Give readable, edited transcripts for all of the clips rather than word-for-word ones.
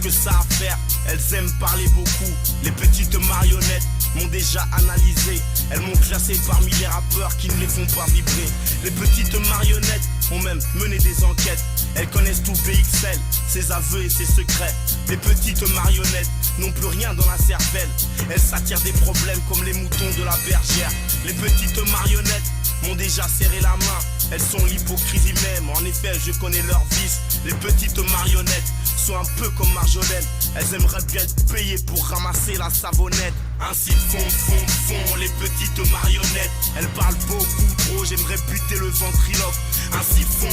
que ça à faire. Elles aiment parler beaucoup. Les petites marionnettes m'ont déjà analysé. Elles m'ont classé parmi les rappeurs qui ne les font pas vibrer. Les petites marionnettes ont même mené des enquêtes. Elles connaissent tout PXL, ses aveux et ses secrets. Les petites marionnettes n'ont plus rien dans la cervelle. Elles s'attirent des problèmes comme les moutons de la bergère. Les petites marionnettes m'ont déjà serré la main. Elles sont l'hypocrisie même, en effet je connais leurs vices. Les petites marionnettes sont un peu comme Marjolaine. Elles aimeraient bien être payées pour ramasser la savonnette. Ainsi font les petites marionnettes. Elles parlent beaucoup trop, j'aimerais buter le ventriloque. Ainsi font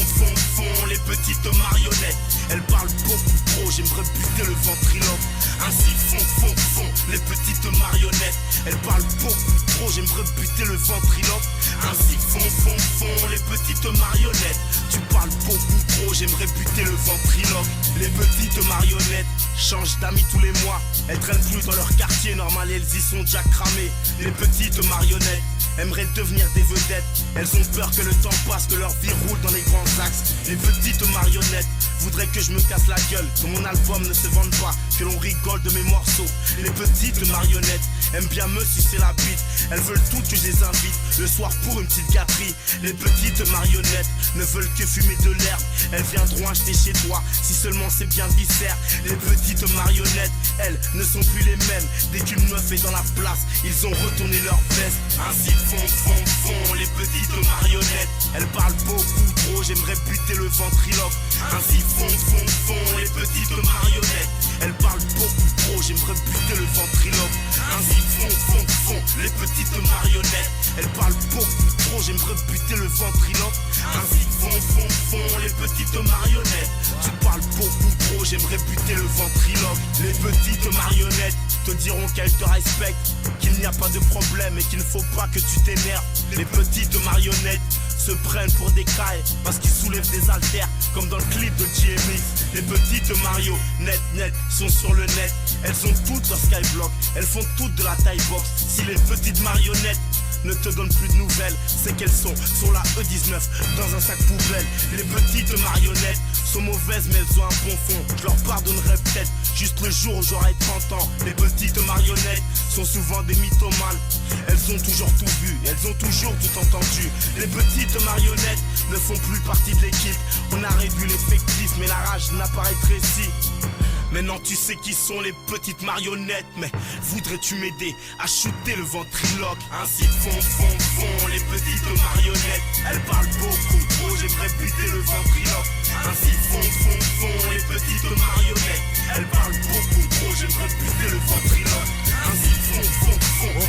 les petites marionnettes. Elles parlent beaucoup trop, j'aimerais buter le ventriloque. Ainsi font les petites marionnettes. Elles parlent beaucoup trop, j'aimerais buter le ventriloque. Ainsi font les petites marionnettes. Tu parles beaucoup trop, j'aimerais buter le ventriloque. Les petites marionnettes changent d'amis tous les mois. Elles traînent plus dans leur quartier normal, elles y sont déjà cramées. Les petites marionnettes aimeraient devenir des vedettes. Elles ont peur que le temps passe, que leur vie roule dans les grands axes. Les petites marionnettes voudraient que je me casse la gueule, que mon album ne se vende pas, que l'on rigole de mes morceaux. Les petites marionnettes aiment bien me sucer la bite. Elles veulent toutes que je les invite le soir pour une petite gâterie. Les petites marionnettes ne veulent que fumer de l'herbe. Elles viendront acheter chez toi si seulement c'est bien viscère. Les petites marionnettes, elles ne sont plus les mêmes. Dès qu'une meuf est dans la place, ils ont retourné leur veste. Ainsi font les petites marionnettes. Elles parlent beaucoup trop, j'aimerais buter le ventriloque. Ainsi font les petites marionnettes. Elles parlent beaucoup trop, j'aimerais buter le ventriloque. Ainsi font les petites marionnettes. Elles parlent beaucoup trop, j'aimerais buter le ventriloque. Ainsi font les petites marionnettes. Tu parles beaucoup trop, j'aimerais buter le ventriloque. Les petites marionnettes te diront qu'elles te respectent, qu'il n'y a pas de problème et qu'il ne faut pas que tu t'énerves. Les petites marionnettes se prennent pour des cailles parce qu'ils soulèvent des haltères comme dans le clip de GMX. Les petites marionnettes sont sur le net. Elles ont toutes leur skyblock, elles font toutes de la taille box. Si les petites marionnettes ne te donnent plus de nouvelles, c'est qu'elles sont sur la E19 dans un sac poubelle. Les petites marionnettes sont mauvaises mais elles ont un bon fond. Je leur pardonnerai peut-être juste le jour où j'aurai 30 ans. Les petites marionnettes sont souvent des mythomanes. Elles ont toujours tout vu, elles ont toujours tout entendu. Les petites marionnettes ne font plus partie de l'équipe. On a réduit l'effectif mais la rage n'apparaît ici. Maintenant tu sais qui sont les petites marionnettes. Mais voudrais-tu m'aider à shooter le ventriloque? Ainsi font les petites marionnettes. Elles parlent beaucoup trop, j'aimerais buter le ventriloque. Ainsi font les petites marionnettes. Elles parlent beaucoup trop, j'aimerais buter le ventriloque. Ainsi font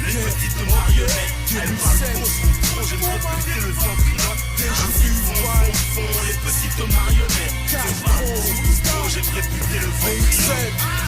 les petites marionnettes. Elles parlent beaucoup trop, j'aimerais buter le ventriloque. Ainsi font les petites marionnettes. Elles parlent beaucoup trop, j'aimerais buter le ventriloque.